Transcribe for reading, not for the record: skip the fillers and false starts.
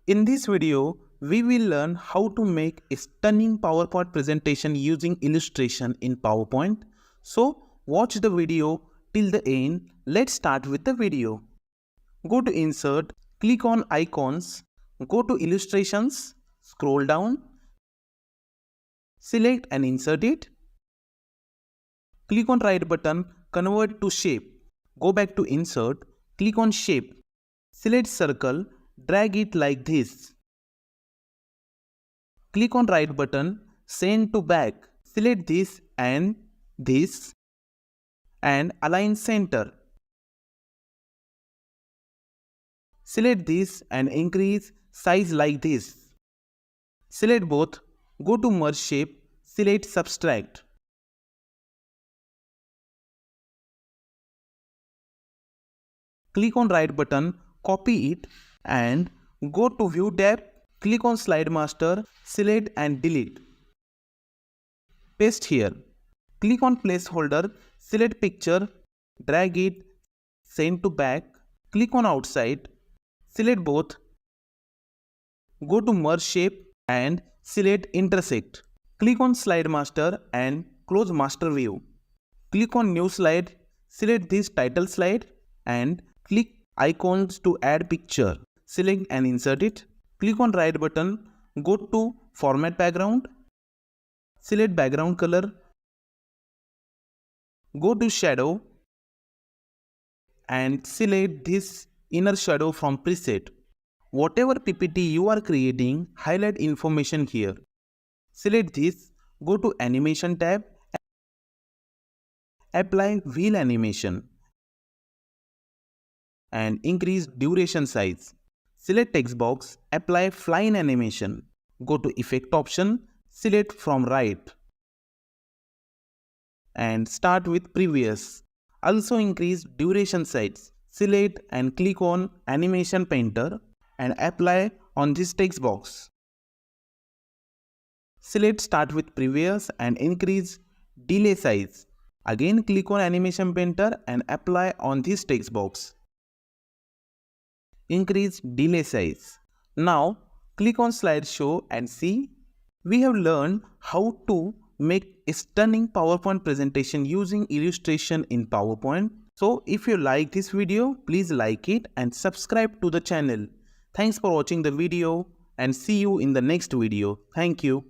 In this video, we will learn how to make a stunning PowerPoint presentation using illustration in PowerPoint. So, watch the video till the end. Let's start with the video. Go to Insert, click on Icons, go to Illustrations, scroll down, select and insert it. Click on right button, convert to shape. Go back to Insert, click on Shape. Select Circle, drag it like this. Click on right button, send to back. Select this and align center. Select this and increase size like this. Select both, go to merge shape, select subtract. Click on right button, copy it and go to view tab, click on slide master, select and delete. Paste here. Click on placeholder, select picture, drag it, send to back, click on outside, select both, go to merge shape and select intersect. Click on slide master and close master view. Click on new slide, select this title slide and click icons to add picture. Select and insert it. Click on right button, go to format background, select background color, go to shadow and select this inner shadow from preset. Whatever PPT you are creating, highlight information here. Select this, go to animation tab, apply wheel animation and increase duration size. Select text box, apply flying animation. Go to effect option, select from right and start with previous. Also increase duration size. Select and click on animation painter and apply on this text box. Select start with previous and increase delay size. Again click on animation painter and apply on this text box. Increase delay size. Now click on slideshow and see we have learned how to make a stunning PowerPoint presentation using illustration in PowerPoint. So if you like this video, please like it and subscribe to the channel. Thanks for watching the video and see you in the next video. Thank you.